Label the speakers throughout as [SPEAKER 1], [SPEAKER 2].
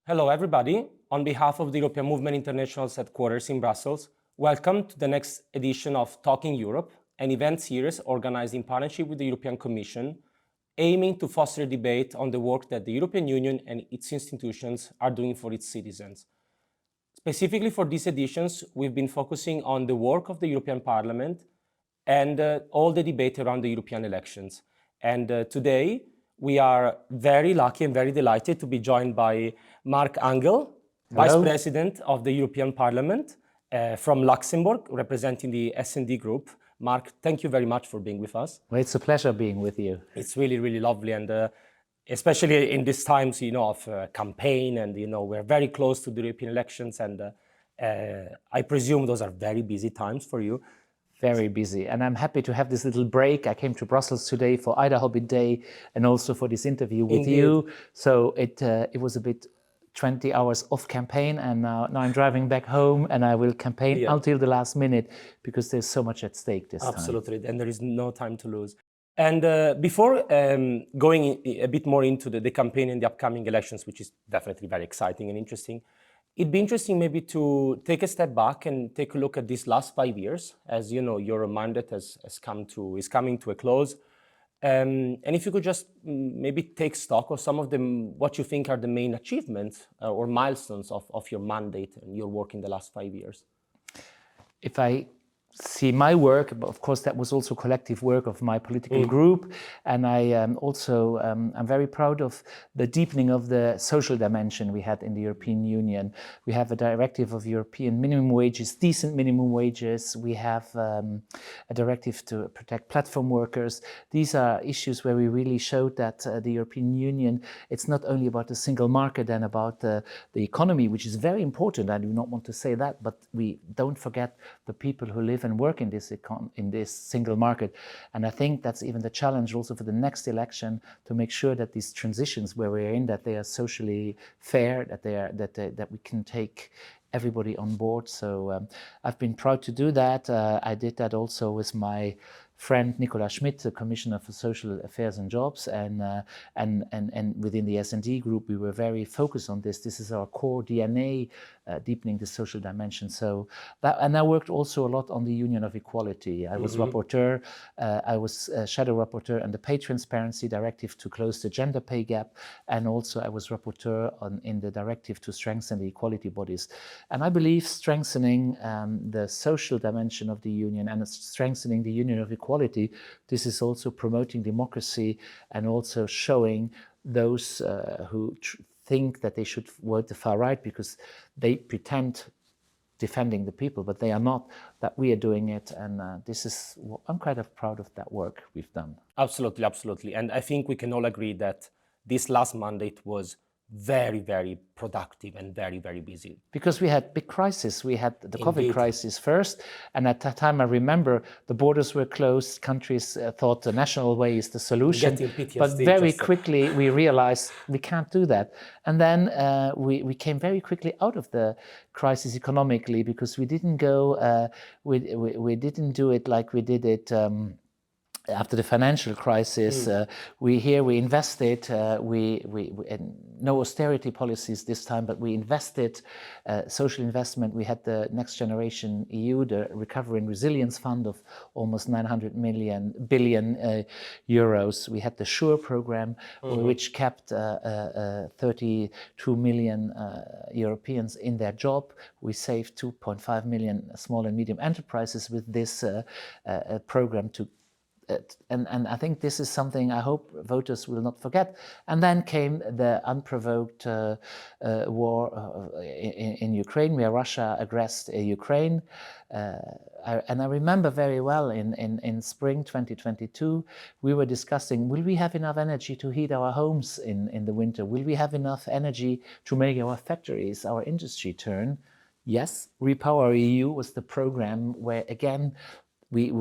[SPEAKER 1] Hello, everybody. On behalf of the European Movement International's headquarters in Brussels, welcome to the next edition of Talking Europe, an event series organized in partnership with the European Commission, aiming to foster a debate on the work that the European Union and its institutions are doing for its citizens. Specifically for these editions, we've been focusing on the work of the European Parliament and all the debate around the European elections. And today, we are very lucky and very delighted to be joined by Marc Angel, Vice President of the European Parliament from Luxembourg, representing the S&D Group. Marc, thank you very much for being with us.
[SPEAKER 2] Well, it's a pleasure being with you.
[SPEAKER 1] It's really, really lovely. And especially in these times, of campaign and, we're very close to the European elections. And I presume those are very busy times for you.
[SPEAKER 2] Very busy. And I'm happy to have this little break. I came to Brussels today for Ida Hobbit Day and also for this interview with you. So it was a bit 20 hours off campaign, and now I'm driving back home, and I will campaign until the last minute because there's so much at stake this time.
[SPEAKER 1] Absolutely, and there is no time to lose. And before going a bit more into the campaign and the upcoming elections, which is definitely very exciting and interesting, it'd be interesting maybe to take a step back and take a look at these last 5 years. As you know, your mandate is coming to a close. And if you could just maybe take stock of some of them, what you think are the main achievements or milestones of your mandate and your work in the last 5 years.
[SPEAKER 2] If I see my work, but of course that was also collective work of my political group, and I'm very proud of the deepening of the social dimension we had in the European Union. We have a directive of European minimum wages, decent minimum wages. We have a directive to protect platform workers. These are issues where we really showed that the European Union, it's not only about the single market and about the economy, which is very important. I do not want to say that, but we don't forget the people who live and work in this single market. And I think that's even the challenge also for the next election, to make sure that these transitions where we're in, that they are socially fair, that we can take everybody on board. So I've been proud to do that. I did that also with my friend Nicolas Schmidt, the Commissioner for Social Affairs and Jobs, and within the S&D Group, we were very focused on this. This is our core DNA, deepening the social dimension. So that, and I worked also a lot on the Union of Equality. I was rapporteur. I was shadow rapporteur on the Pay Transparency Directive to close the gender pay gap, and also I was rapporteur in the directive to strengthen the equality bodies. And I believe strengthening the social dimension of the Union and strengthening the Union of Equality, this is also promoting democracy and also showing those who think that they should vote the far right because they pretend defending the people, but they are not, that we are doing it. And I'm kind of proud of that work we've done.
[SPEAKER 1] Absolutely, absolutely. And I think we can all agree that this last mandate was very, very productive and very, very busy.
[SPEAKER 2] Because we had big crises. We had the COVID crisis first, and at that time I remember the borders were closed, countries thought the national way is the solution, but very quickly we realized we can't do that. And then we came very quickly out of the crisis economically, because we didn't go, we didn't do it like we did it after the financial crisis. We invested, no austerity policies this time, but we invested, social investment. We had the Next Generation EU, the Recovery and Resilience Fund of almost 900 billion euros. We had the SURE program, which kept 32 million Europeans in their job. We saved 2.5 million small and medium enterprises with this program and I think this is something I hope voters will not forget. And then came the unprovoked war in Ukraine, where Russia aggressed Ukraine. And I remember very well in spring 2022, we were discussing, will we have enough energy to heat our homes in the winter? Will we have enough energy to make our factories, our industry turn? Yes, Repower EU was the program where, again, we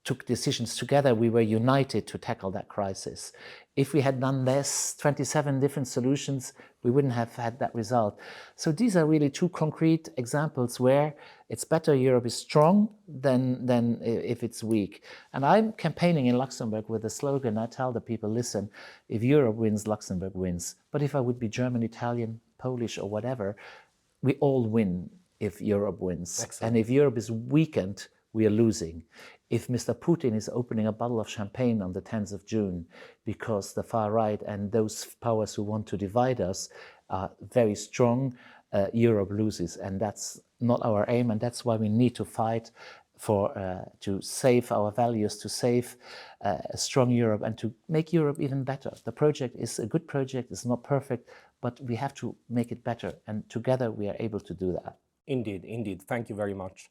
[SPEAKER 2] took decisions together. We were united to tackle that crisis. If we had done less, 27 different solutions, we wouldn't have had that result. So these are really two concrete examples where it's better Europe is strong than if it's weak. And I'm campaigning in Luxembourg with a slogan. I tell the people, listen, if Europe wins, Luxembourg wins. But if I would be German, Italian, Polish or whatever, we all win if Europe wins.
[SPEAKER 1] Excellent.
[SPEAKER 2] And if Europe is weakened, we are losing. If Mr. Putin is opening a bottle of champagne on the 10th of June because the far right and those powers who want to divide us are very strong, Europe loses. And that's not our aim, and that's why we need to fight for to save our values, to save a strong Europe and to make Europe even better. The project is a good project, it's not perfect, but we have to make it better, and together we are able to do that.
[SPEAKER 1] Indeed, indeed. Thank you very much.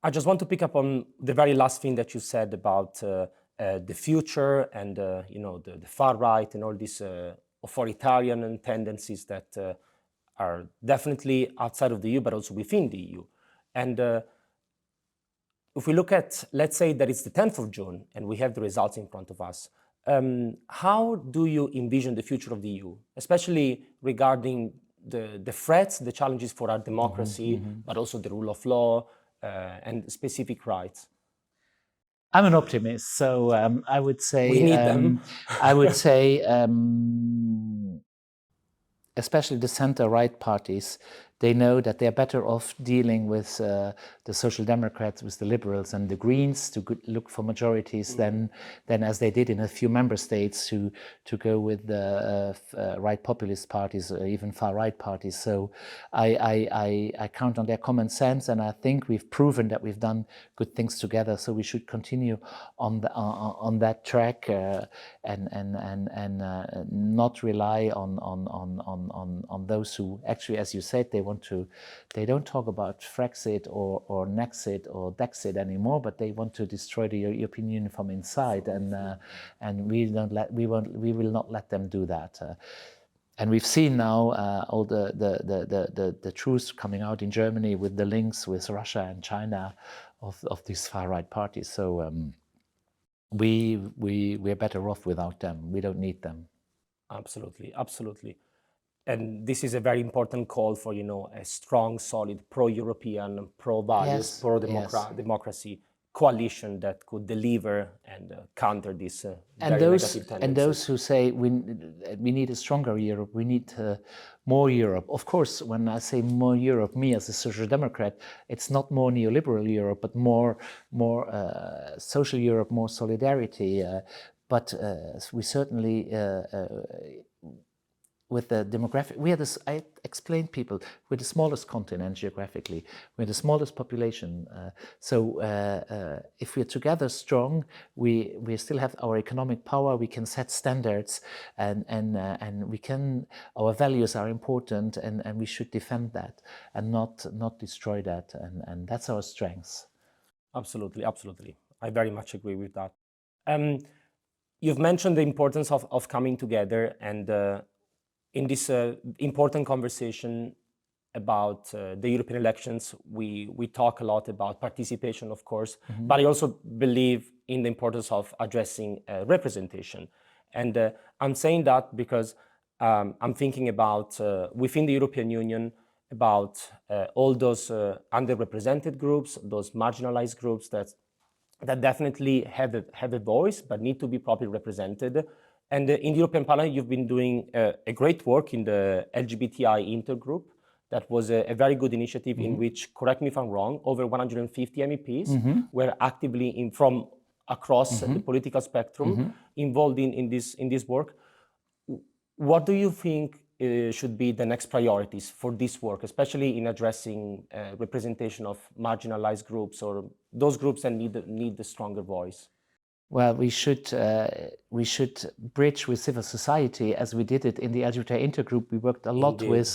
[SPEAKER 1] I just want to pick up on the very last thing that you said about the future and the far right and all these authoritarian tendencies that are definitely outside of the EU, but also within the EU. And if we look at, let's say that it's the 10th of June and we have the results in front of us, how do you envision the future of the EU, especially regarding the threats, the challenges for our democracy, but also the rule of law and specific rights?
[SPEAKER 2] I'm an optimist, so I would say
[SPEAKER 1] we need them.
[SPEAKER 2] I would say, especially the center-right parties, they know that they're better off dealing with the Social Democrats, with the Liberals and the Greens to look for majorities than as they did in a few member states to go with the right populist parties or even far-right parties. So I count on their common sense, and I think we've proven that we've done good things together. So we should continue on that track and not rely on those who actually, as you said, they don't talk about Frexit or Nexit or Dexit anymore, but they want to destroy the European Union from inside, and we will not let them do that. And we've seen now all the truths coming out in Germany with the links with Russia and China of these far right parties. So we're better off without them. We don't need them.
[SPEAKER 1] Absolutely, absolutely. And this is a very important call for, a strong, solid, pro-European, pro-values, pro-democracy coalition that could deliver and counter this very negative tendencies.
[SPEAKER 2] And those who say we need a stronger Europe, we need more Europe. Of course, when I say more Europe, me as a social democrat, it's not more neoliberal Europe, but more social Europe, more solidarity. But we certainly with the demographic, I explained people, we're the smallest continent geographically, we're the smallest population. So if we're together strong, we still have our economic power, we can set standards, and we can, our values are important, and we should defend that and not destroy that, and that's our strength.
[SPEAKER 1] Absolutely, absolutely. I very much agree with that. You've mentioned the importance of coming together, and in this important conversation about the European elections, we talk a lot about participation, of course, but I also believe in the importance of addressing representation. And I'm saying that because I'm thinking about, within the European Union, about all those underrepresented groups, those marginalized groups that definitely have a voice, but need to be properly represented. And in the European Parliament, you've been doing a great work in the LGBTI intergroup. That was a very good initiative in which, correct me if I'm wrong, over 150 MEPs were actively from across the political spectrum involved in this work. What do you think should be the next priorities for this work, especially in addressing representation of marginalized groups or those groups that need the stronger voice?
[SPEAKER 2] Well, we should bridge with civil society as we did it in the LGBTI intergroup. We worked a lot with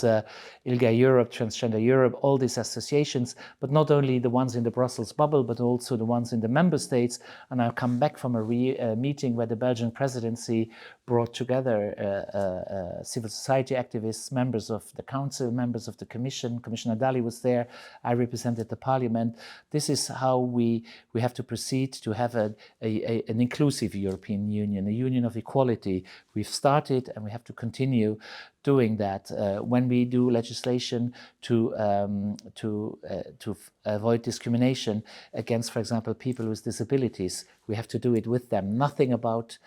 [SPEAKER 2] ILGA Europe, Transgender Europe, all these associations, but not only the ones in the Brussels bubble, but also the ones in the member states. And I've come back from a meeting where the Belgian presidency brought together civil society activists, members of the council, members of the commission. Commissioner Dalli was there. I represented the parliament. This is how we have to proceed to have an inclusive European Union, a union of equality. We've started and we have to continue doing that. When we do legislation to avoid discrimination against, for example, people with disabilities, we have to do it with them. Nothing about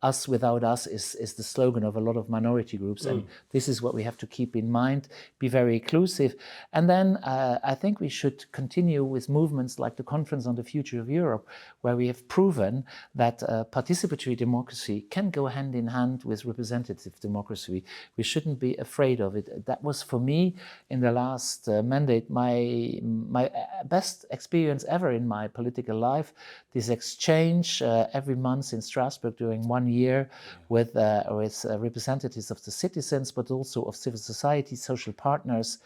[SPEAKER 2] us without us is the slogan of a lot of minority groups, and this is what we have to keep in mind, be very inclusive. And then I think we should continue with movements like the Conference on the Future of Europe, where we have proven that participatory democracy can go hand in hand with representative democracy. We shouldn't be afraid of it. That was for me in the last mandate my best experience ever in my political life. This exchange every month in Strasbourg during 1 year with representatives of the citizens, but also of civil society, social partners.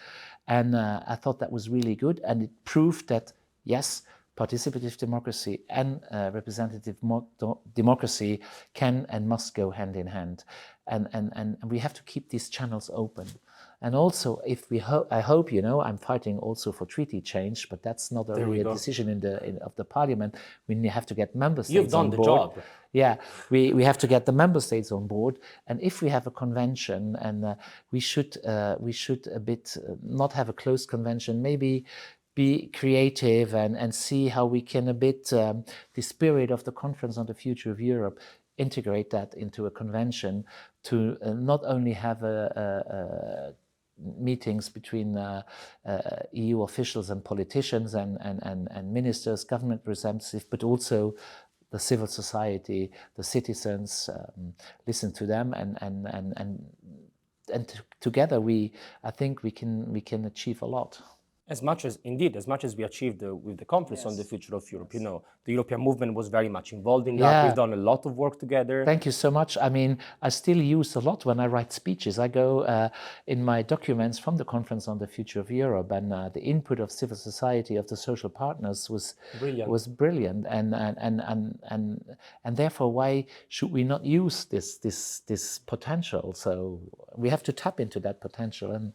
[SPEAKER 2] And I thought that was really good. And it proved that, yes, participative democracy and representative democracy can and must go hand in hand. And we have to keep these channels open. And also, if we I hope, you know, I'm fighting also for treaty change, but that's not really a decision of the parliament. We have to get member states on board.
[SPEAKER 1] You've done the job.
[SPEAKER 2] Yeah, we have to get the member states on board. And if we have a convention, and we should a bit not have a closed convention, maybe be creative and see how we can a bit the spirit of the Conference on the Future of Europe, integrate that into a convention to not only have meetings between EU officials and politicians and ministers, government representatives, but also the civil society, the citizens, listen to them, and together I think we can achieve a lot.
[SPEAKER 1] As much as we achieved with the Conference on the Future of Europe, you know, the European movement was very much involved in that. We've done a lot of work together.
[SPEAKER 2] Thank you so much. I mean, I still use a lot when I write speeches. I go in my documents from the Conference on the Future of Europe, and the input of civil society, of the social partners was brilliant. And therefore, why should we not use this potential? So we have to tap into that potential. And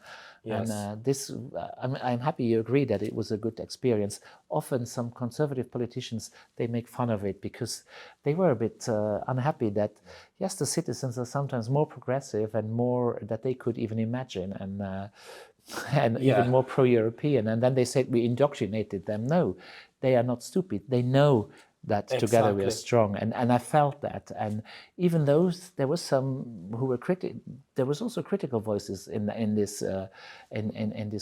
[SPEAKER 2] I'm happy you agree that it was a good experience. Often some conservative politicians, they make fun of it because they were a bit unhappy that, yes, the citizens are sometimes more progressive and more that they could even imagine, and even more pro-European. And then they said we indoctrinated them. No, they are not stupid. They know that together we are strong, and I felt that. And even though there was some who were critical, there was also critical voices in this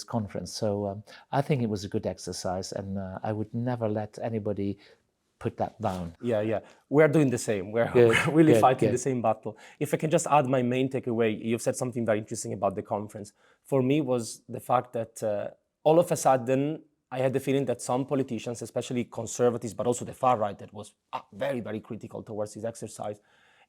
[SPEAKER 2] conference. So I think it was a good exercise, and I would never let anybody put that down.
[SPEAKER 1] Yeah, we're doing the same. We're really fighting the same battle. If I can just add my main takeaway, you've said something very interesting about the conference. For me, was the fact that all of a sudden, I had the feeling that some politicians, especially conservatives, but also the far right, that was very, very critical towards this exercise,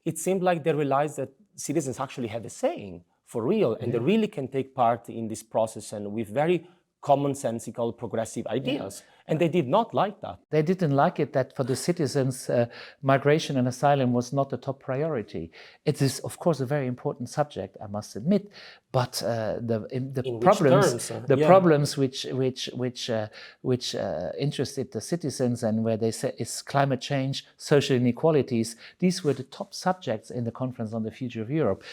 [SPEAKER 1] it seemed like they realized that citizens actually have a saying for real, and they really can take part in this process, and with very commonsensical, progressive ideas. And they did not like that.
[SPEAKER 2] They didn't like it that for the citizens, migration and asylum was not a top priority. It is, of course, a very important subject, I must admit. But the problems which interested the citizens, and where they said it's climate change, social inequalities, these were the top subjects in the Conference on the Future of Europe.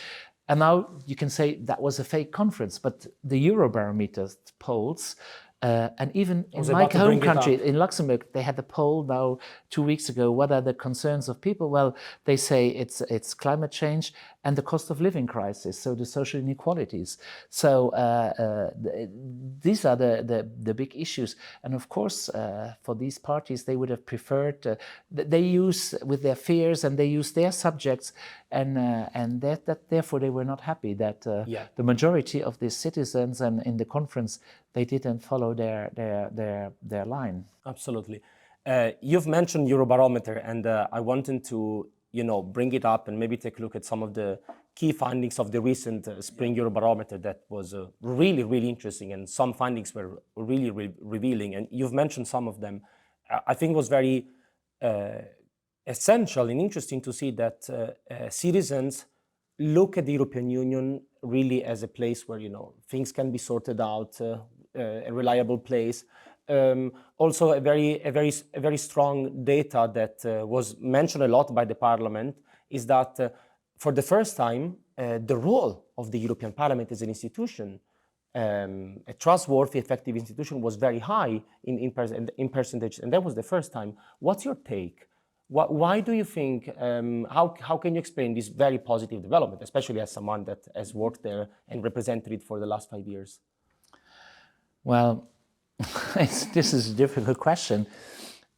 [SPEAKER 2] And now you can say that was a fake conference, but the Eurobarometer polls, and even in my home country, in Luxembourg, they had a poll now 2 weeks ago. What are the concerns of people? Well, they say it's climate change and the cost of living crisis, so the social inequalities. So these are the big issues. And of course, for these parties, they would have preferred, they use with their fears and they use their subjects, and therefore they were not happy that the majority of the citizens and in the conference, they didn't follow their line.
[SPEAKER 1] Absolutely. You've mentioned Eurobarometer, and I wanted to bring it up and maybe take a look at some of the key findings of the recent Spring Eurobarometer that was really, really interesting, and some findings were really revealing, and you've mentioned some of them. I think it was very essential and interesting to see that citizens look at the European Union really as a place where, you know, things can be sorted out, a reliable place. Also, a very strong data that was mentioned a lot by the Parliament is that for the first time, the role of the European Parliament as an institution, a trustworthy, effective institution, was very high in percentage, and that was the first time. What's your take? Why do you think, how can you explain this very positive development, especially as someone that has worked there and represented it for the last 5 years?
[SPEAKER 2] Well, this is a difficult question.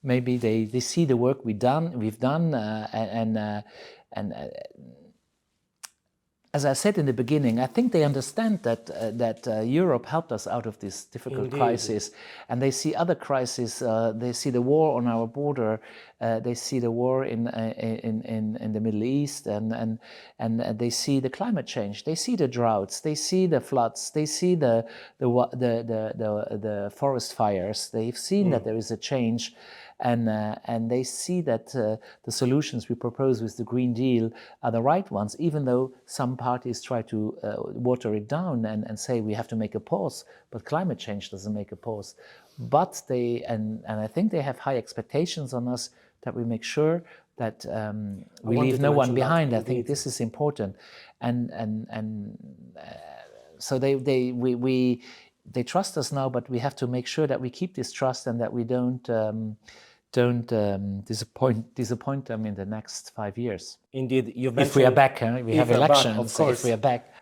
[SPEAKER 2] Maybe they see the work we've done, and as I said in the beginning, I think they understand that Europe helped us out of this difficult crisis, and they see other crises. They see the war on our border, they see the war in the Middle East, and they see the climate change. They see the droughts. They see the floods. They see the forest fires. They've seen that there is a change. And they see that the solutions we propose with the Green Deal are the right ones, even though some parties try to water it down and say we have to make a pause, but climate change doesn't make a pause. But and I think they have high expectations on us that we make sure that we leave no one behind. I think this is important, so they trust us now, but we have to make sure that we keep this trust and that we don't disappoint them in the next 5 years.
[SPEAKER 1] Indeed, you've mentioned,
[SPEAKER 2] if we are back, we have elections. Of course, if we are back.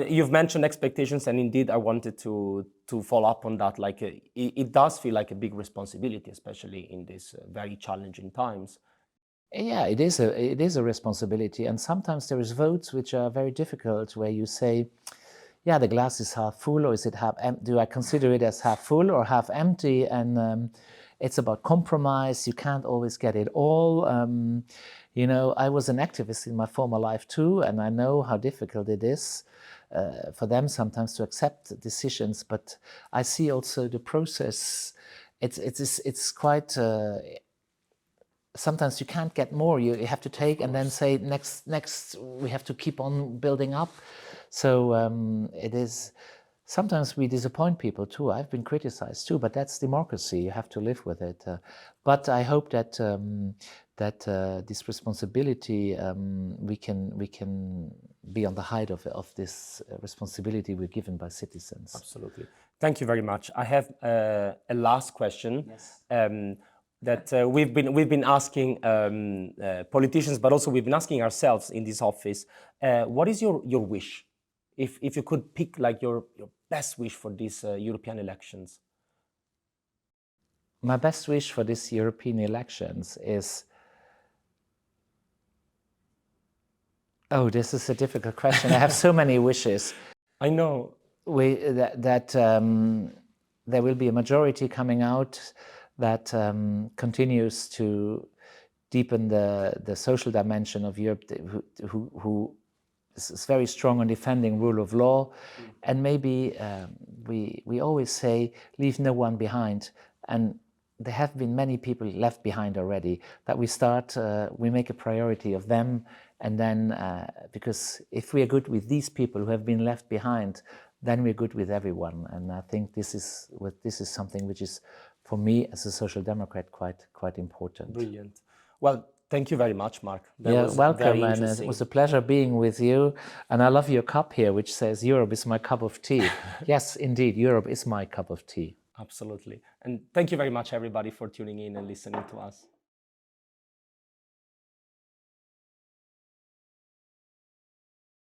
[SPEAKER 1] You've mentioned expectations, and indeed, I wanted to follow up on that. Like, it does feel like a big responsibility, especially in these very challenging times.
[SPEAKER 2] Yeah, it is a responsibility, and sometimes there is votes which are very difficult, where you say, yeah, the glass is half full, or is it half empty? Do I consider it as half full or half empty? And it's about compromise. You can't always get it all. You know, I was an activist in my former life too, and I know how difficult it is for them sometimes to accept decisions. But I see also the process. It's quite. Sometimes you can't get more. You have to take and then say next. We have to keep on building up. So it is. Sometimes we disappoint people too. I've been criticized too, but that's democracy. You have to live with it. But I hope that this responsibility, we can be on the height of this responsibility we're given by citizens.
[SPEAKER 1] Absolutely. Thank you very much. I have a last question.
[SPEAKER 2] Yes.
[SPEAKER 1] That we've been asking politicians, but also we've been asking ourselves in this office. What is your wish? If you could pick like your best wish for these European elections.
[SPEAKER 2] My best wish for these European elections is... Oh, this is a difficult question. I have so many wishes.
[SPEAKER 1] I know.
[SPEAKER 2] That there will be a majority coming out that continues to deepen the social dimension of Europe, who is very strong on defending rule of law. And maybe we always say, leave no one behind. And there have been many people left behind already, that we make a priority of them. And then, because if we are good with these people who have been left behind, then we're good with everyone. And I think this is something which is, for me as a Social Democrat, quite important.
[SPEAKER 1] Brilliant. Well, thank you very much, Marc.
[SPEAKER 2] Welcome, and it was a pleasure being with you. And I love your cup here, which says, Europe is my cup of tea. Yes, indeed, Europe is my cup of tea.
[SPEAKER 1] Absolutely. And thank you very much, everybody, for tuning in and listening to us.